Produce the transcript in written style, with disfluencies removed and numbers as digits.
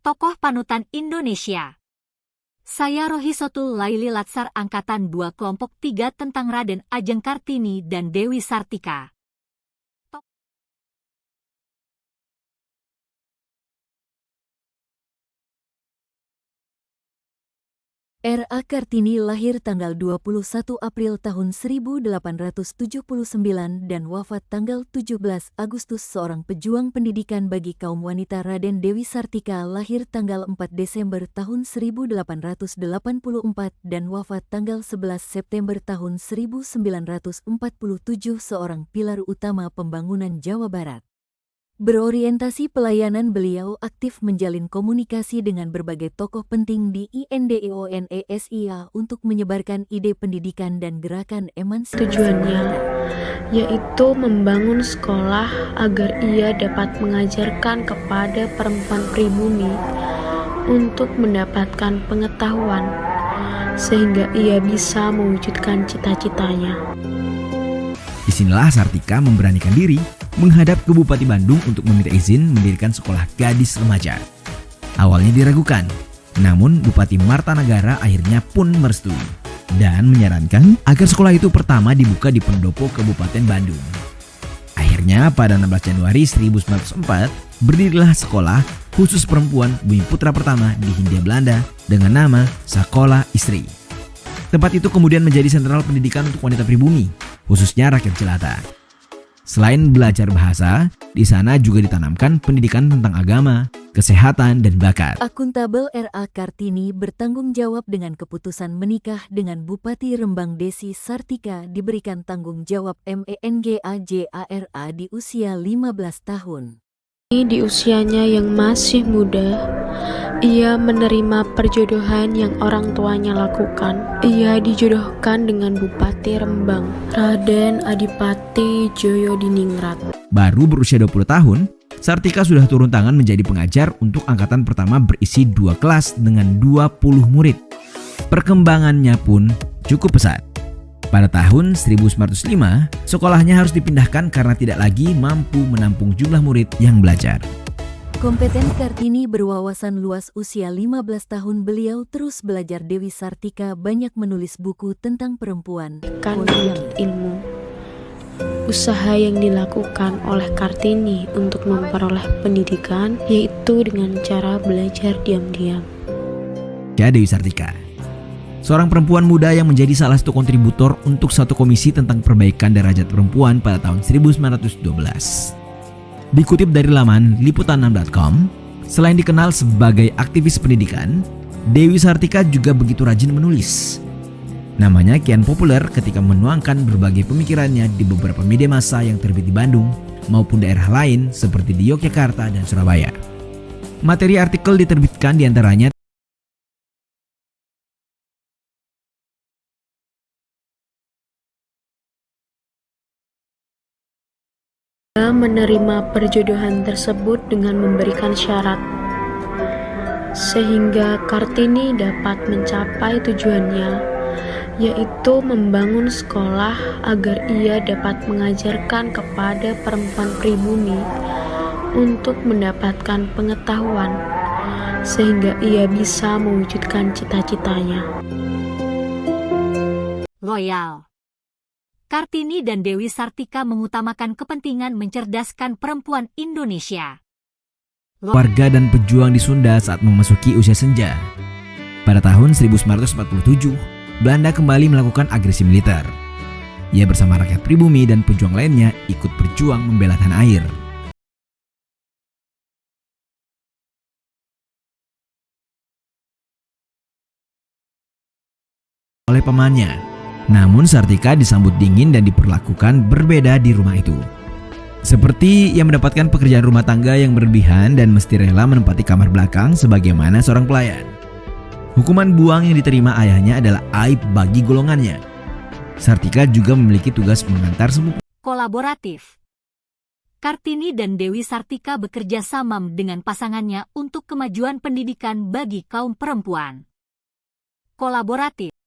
tokoh panutan Indonesia. Saya Rohisotul Laili Latsar Angkatan 2 Kelompok 3 tentang Raden Ajeng Kartini dan Dewi Sartika. R.A. Kartini lahir tanggal 21 April tahun 1879 dan wafat tanggal 17 Agustus. Seorang pejuang pendidikan bagi kaum wanita. Raden Dewi Sartika lahir tanggal 4 Desember tahun 1884 dan wafat tanggal 11 September tahun 1947. Seorang pilar utama pembangunan Jawa Barat. Berorientasi pelayanan, beliau aktif menjalin komunikasi dengan berbagai tokoh penting di INDEONESIA untuk menyebarkan ide pendidikan dan gerakan emansipasi. Tujuannya yaitu membangun sekolah agar ia dapat mengajarkan kepada perempuan pribumi untuk mendapatkan pengetahuan sehingga ia bisa mewujudkan cita-citanya. Disinilah Sartika memberanikan diri menghadap ke Bupati Bandung untuk meminta izin mendirikan sekolah gadis remaja. Awalnya diragukan, namun Bupati Martanagara akhirnya pun merestui dan menyarankan agar sekolah itu pertama dibuka di Pendopo, Kabupaten Bandung. Akhirnya pada 16 Januari 1904 berdirilah sekolah khusus perempuan Bumi Putra pertama di Hindia Belanda dengan nama Sakola Istri. Tempat itu kemudian menjadi sentral pendidikan untuk wanita pribumi, khususnya rakyat jelata. Selain belajar bahasa, di sana juga ditanamkan pendidikan tentang agama, kesehatan, dan bakat. Akuntabel R.A. Kartini bertanggung jawab dengan keputusan menikah dengan Bupati Rembang Desi Sartika, diberikan tanggung jawab MENGAJARA di usia 15 tahun. Di usianya yang masih muda, ia menerima perjodohan yang orang tuanya lakukan. Ia dijodohkan dengan Bupati Rembang, Raden Adipati Joyodiningrat. Baru berusia 20 tahun, Sartika sudah turun tangan menjadi pengajar untuk angkatan pertama berisi 2 kelas dengan 20 murid. Perkembangannya pun cukup pesat. Pada tahun 1905, sekolahnya harus dipindahkan karena tidak lagi mampu menampung jumlah murid yang belajar. Kompeten Kartini berwawasan luas. Usia 15 tahun beliau terus belajar. Dewi Sartika banyak menulis buku tentang perempuan. Ilmu. Usaha yang dilakukan oleh Kartini untuk memperoleh pendidikan yaitu dengan cara belajar diam-diam. Dewi Sartika, seorang perempuan muda yang menjadi salah satu kontributor untuk satu komisi tentang perbaikan derajat perempuan pada tahun 1912. Dikutip dari laman liputan6.com, selain dikenal sebagai aktivis pendidikan, Dewi Sartika juga begitu rajin menulis. Namanya kian populer ketika menuangkan berbagai pemikirannya di beberapa media massa yang terbit di Bandung maupun daerah lain seperti di Yogyakarta dan Surabaya. Materi artikel diterbitkan diantaranya Ia menerima perjodohan tersebut dengan memberikan syarat, sehingga Kartini dapat mencapai tujuannya, yaitu membangun sekolah agar ia dapat mengajarkan kepada perempuan pribumi untuk mendapatkan pengetahuan, sehingga ia bisa mewujudkan cita-citanya. Loyal. Kartini dan Dewi Sartika mengutamakan kepentingan mencerdaskan perempuan Indonesia. Warga dan pejuang di Sunda saat memasuki usia senja. Pada tahun 1947, Belanda kembali melakukan agresi militer. Ia bersama rakyat pribumi dan pejuang lainnya ikut berjuang membela tanah air. Oleh pamannya. Namun Sartika disambut dingin dan diperlakukan berbeda di rumah itu. Seperti ia mendapatkan pekerjaan rumah tangga yang berlebihan dan mesti rela menempati kamar belakang sebagaimana seorang pelayan. Hukuman buang yang diterima ayahnya adalah aib bagi golongannya. Sartika juga memiliki tugas mengantar sepupu. Kolaboratif. Kartini dan Dewi Sartika bekerja sama dengan pasangannya untuk kemajuan pendidikan bagi kaum perempuan. Kolaboratif.